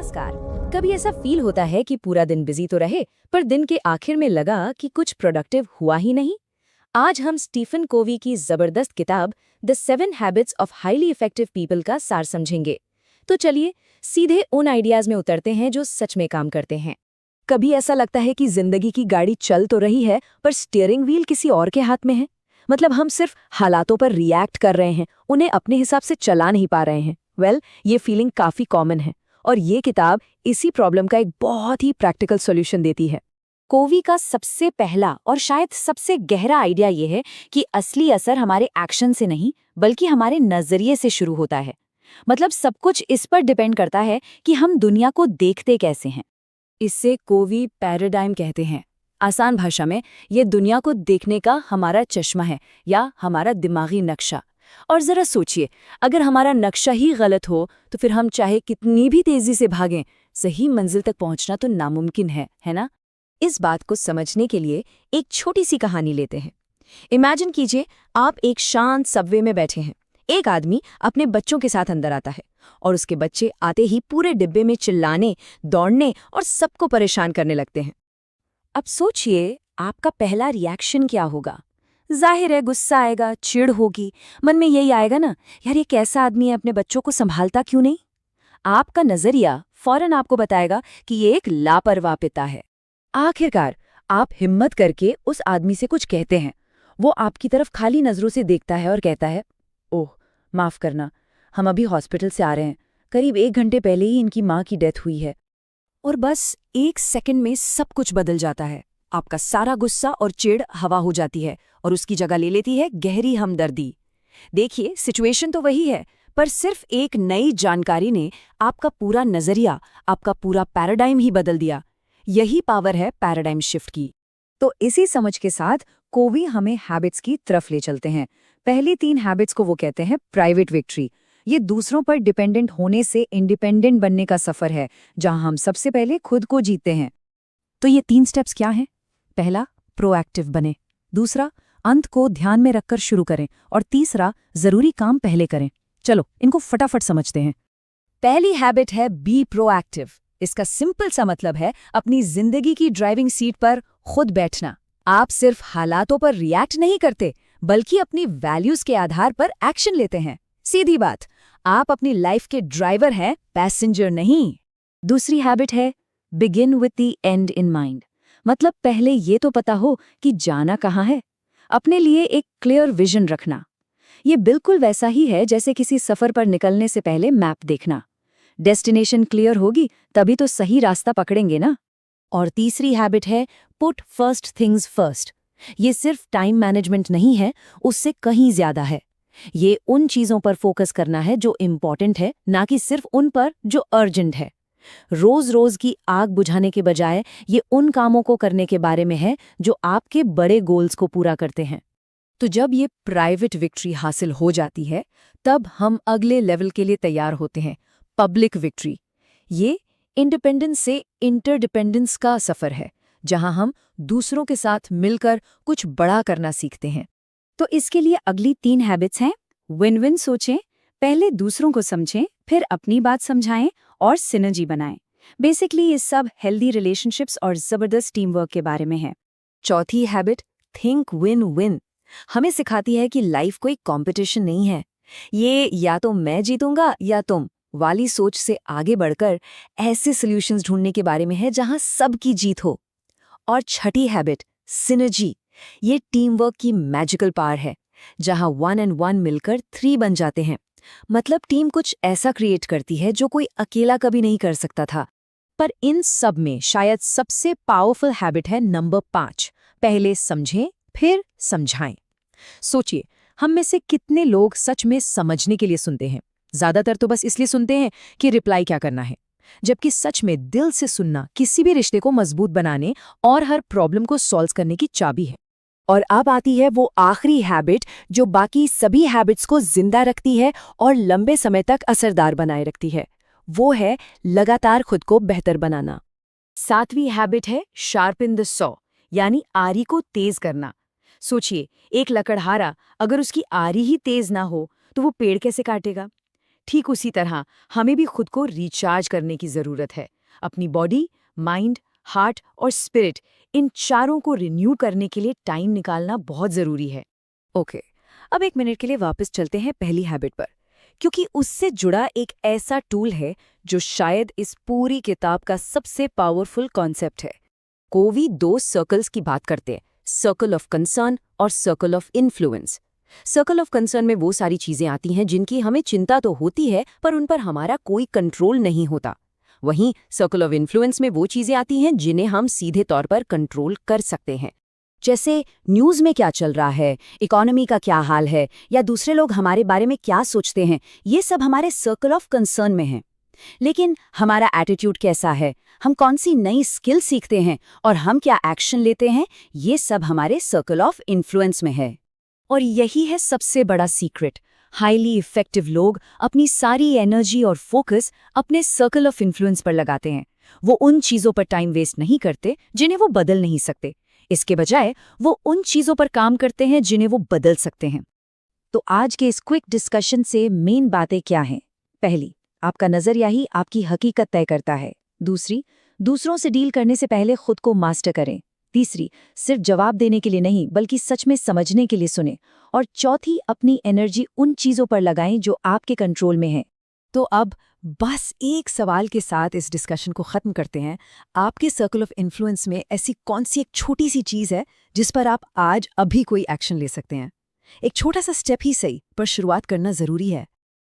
नमस्कार। कभी ऐसा फील होता है कि पूरा दिन बिजी तो रहे पर दिन के आखिर में लगा कि कुछ प्रोडक्टिव हुआ ही नहीं। आज हम स्टीफन कोवी की जबरदस्त किताब the 7 habits of highly effective people का सार समझेंगे। तो चलिए सीधे उन आइडियाज में उतरते हैं जो सच में काम करते हैं। कभी ऐसा लगता है कि जिंदगी की गाड़ी चल तो रही है पर स्टीयरिंग व्हील किसी और के हाथ में है। मतलब हम सिर्फ हालातों पर रिएक्ट कर रहे हैं, उन्हें अपने हिसाब से चला नहीं पा रहे हैं। ये फीलिंग काफी कॉमन है और ये किताब इसी प्रॉब्लम का एक बहुत ही प्रैक्टिकल सॉल्यूशन देती है। कोवी का सबसे पहला और शायद सबसे गहरा आइडिया ये है कि असली असर हमारे एक्शन से नहीं बल्कि हमारे नजरिए से शुरू होता है। मतलब सब कुछ इस पर डिपेंड करता है कि हम दुनिया को देखते कैसे हैं। इससे कोवी पैराडाइम कहते हैं। आसान भाषा में ये दुनिया को देखने का हमारा चश्मा है या हमारा दिमागी नक्शा। और जरा सोचिए, अगर हमारा नक्शा ही गलत हो तो फिर हम चाहे कितनी भी तेजी से भागें, सही मंजिल तक पहुंचना तो नामुमकिन है ना? इस बात को समझने के लिए एक छोटी सी कहानी लेते हैं। इमेजिन कीजिए आप एक शांत सबवे में बैठे हैं। एक आदमी अपने बच्चों के साथ अंदर आता है और उसके बच्चे आते ही पूरे डिब्बे में चिल्लाने, दौड़ने और सबको परेशान करने लगते हैं। अब सोचिए आपका पहला रिएक्शन क्या होगा? जाहिर है गुस्सा आएगा, चिढ़ होगी, मन में यही आएगा ना, यार ये कैसा आदमी है, अपने बच्चों को संभालता क्यों नहीं? आपका नजरिया फौरन आपको बताएगा कि ये एक लापरवाह पिता है। आखिरकार आप हिम्मत करके उस आदमी से कुछ कहते हैं। वो आपकी तरफ खाली नजरों से देखता है और कहता है, ओह माफ करना, हम अभी हॉस्पिटल से आ रहे हैं, करीब 1 घंटे पहले ही इनकी माँ की डेथ हुई है। और बस 1 सेकंड में सब कुछ बदल जाता है। आपका सारा गुस्सा और चिढ़ हवा हो जाती है और उसकी जगह ले लेती है गहरी हमदर्दी। देखिए सिचुएशन तो वही है, पर सिर्फ एक नई जानकारी ने आपका पूरा नजरिया, आपका पूरा पैराडाइम ही बदल दिया। यही पावर है पैराडाइम शिफ्ट की। तो इसी समझ के साथ कोवी हमें हैबिट्स की तरफ ले चलते हैं। पहली 3 हैबिट्स को वो कहते हैं प्राइवेट विक्ट्री। ये दूसरों पर डिपेंडेंट होने से इंडिपेंडेंट बनने का सफर है, जहां हम सबसे पहले खुद को जीते हैं। तो ये 3 स्टेप्स क्या हैं? पहला, प्रोएक्टिव बने। दूसरा, अंत को ध्यान में रखकर शुरू करें। और तीसरा, जरूरी काम पहले करें। चलो इनको फटाफट समझते हैं। पहली हैबिट है बी प्रोएक्टिव। इसका सिंपल सा मतलब है अपनी जिंदगी की ड्राइविंग सीट पर खुद बैठना। आप सिर्फ हालातों पर रिएक्ट नहीं करते बल्कि अपनी वैल्यूज के आधार पर एक्शन लेते हैं। सीधी बात, आप अपनी लाइफ के ड्राइवर हैं, पैसेंजर नहीं। दूसरी हैबिट है begin with the and in mind. मतलब पहले ये तो पता हो कि जाना कहाँ है। अपने लिए एक क्लियर विजन रखना। ये बिल्कुल वैसा ही है जैसे किसी सफर पर निकलने से पहले मैप देखना। डेस्टिनेशन क्लियर होगी तभी तो सही रास्ता पकड़ेंगे ना। और तीसरी हैबिट है पुट फर्स्ट थिंग्स फर्स्ट। ये सिर्फ टाइम मैनेजमेंट नहीं है, उससे कहीं ज्यादा है। ये उन चीजों पर फोकस करना है जो इम्पोर्टेंट है, ना कि सिर्फ उन पर जो अर्जेंट है। रोज रोज की आग बुझाने के बजाय ये उन कामों को करने के बारे में है जो आपके बड़े गोल्स को पूरा करते हैं। तो जब ये प्राइवेट विक्ट्री हासिल हो जाती है तब हम अगले लेवल के लिए तैयार होते हैं, पब्लिक विक्ट्री। ये इंडिपेंडेंस से इंटरडिपेंडेंस का सफर है, जहां हम दूसरों के साथ मिलकर कुछ बड़ा करना सीखते हैं। तो इसके लिए अगली 3 हैबिट्स हैं। विन विन सोचें, पहले दूसरों को समझें, फिर अपनी बात समझाएं और सिनर्जी बनाएं। बेसिकली ये सब हेल्दी रिलेशनशिप्स और जबरदस्त टीम वर्क के बारे में है। चौथी हैबिट थिंक विन विन हमें सिखाती है कि लाइफ कोई कंपटीशन नहीं है। ये या तो मैं जीतूंगा या तुम वाली सोच से आगे बढ़कर ऐसे सॉल्यूशंस ढूंढने के बारे में है जहां सबकी जीत हो। और छठी हैबिट सिनर्जी, ये टीम वर्क की मैजिकल पावर है, जहां 1 and 1 मिलकर 3 बन जाते हैं। मतलब टीम कुछ ऐसा क्रिएट करती है जो कोई अकेला कभी नहीं कर सकता था। पर इन सब में शायद सबसे पावरफुल हैबिट है नंबर 5, पहले समझें फिर समझाएं। सोचिए, हम में से कितने लोग सच में समझने के लिए सुनते हैं? ज्यादातर तो बस इसलिए सुनते हैं कि रिप्लाई क्या करना है, जबकि सच में दिल से सुनना किसी भी रिश्ते को मजबूत बनाने और हर प्रॉब्लम को सॉल्व करने की चाबी है। और अब आती है वो आखिरी हैबिट जो बाकी सभी हैबिट्स को जिंदा रखती है और लंबे समय तक असरदार बनाए रखती है। वो है लगातार खुद को बेहतर बनाना। 7वीं हैबिट है शार्पन द सॉ, यानी आरी को तेज करना। सोचिए, एक लकड़हारा अगर उसकी आरी ही तेज ना हो तो वो पेड़ कैसे काटेगा? ठीक उसी तरह हमें भी खुद को रिचार्ज करने की ज़रूरत है। अपनी बॉडी, माइंड, हार्ट और स्पिरिट, इन चारों को रिन्यू करने के लिए टाइम निकालना बहुत ज़रूरी है। ओके, अब 1 मिनट के लिए वापस चलते हैं पहली हैबिट पर, क्योंकि उससे जुड़ा एक ऐसा टूल है जो शायद इस पूरी किताब का सबसे पावरफुल कॉन्सेप्ट है। कोवी 2 सर्कल्स की बात करते हैं, सर्कल ऑफ कंसर्न और circle of influence. Circle of concern में वो सारी चीजें आती हैं जिनकी हमें चिंता तो होती है पर उन पर हमारा कोई कंट्रोल नहीं होता। वहीं सर्कल ऑफ इन्फ्लुएंस में वो चीजें आती हैं जिन्हें हम सीधे तौर पर कंट्रोल कर सकते हैं। जैसे न्यूज़ में क्या चल रहा है, इकोनॉमी का क्या हाल है, या दूसरे लोग हमारे बारे में क्या सोचते हैं, ये सब हमारे सर्कल ऑफ कंसर्न में हैं। लेकिन हमारा एटीट्यूड कैसा है, हम कौन सी नई स्किल सीखते हैं और हम क्या एक्शन लेते हैं, ये सब हमारे सर्कल ऑफ इन्फ्लुएंस में है। और यही है सबसे बड़ा सीक्रेट। हाईली इफेक्टिव लोग अपनी सारी एनर्जी और फोकस अपने सर्कल ऑफ इन्फ्लुएंस पर लगाते हैं। वो उन चीज़ों पर टाइम वेस्ट नहीं करते जिन्हें वो बदल नहीं सकते। इसके बजाय वो उन चीज़ों पर काम करते हैं जिन्हें वो बदल सकते हैं। तो आज के इस क्विक डिस्कशन से मेन बातें क्या हैं? पहली, आपका नज़रिया ही आपकी हकीकत तय करता है। दूसरी, दूसरों से डील करने से पहले खुद को मास्टर करें। तीसरी, सिर्फ जवाब देने के लिए नहीं बल्कि सच में समझने के लिए सुने। और चौथी, अपनी एनर्जी उन चीज़ों पर लगाएं जो आपके कंट्रोल में हैं। तो अब बस एक सवाल के साथ इस डिस्कशन को ख़त्म करते हैं। आपके सर्कल ऑफ इन्फ्लुएंस में ऐसी कौन सी एक छोटी सी चीज़ है जिस पर आप आज अभी कोई एक्शन ले सकते हैं? एक छोटा सा स्टेप ही सही, पर शुरुआत करना ज़रूरी है।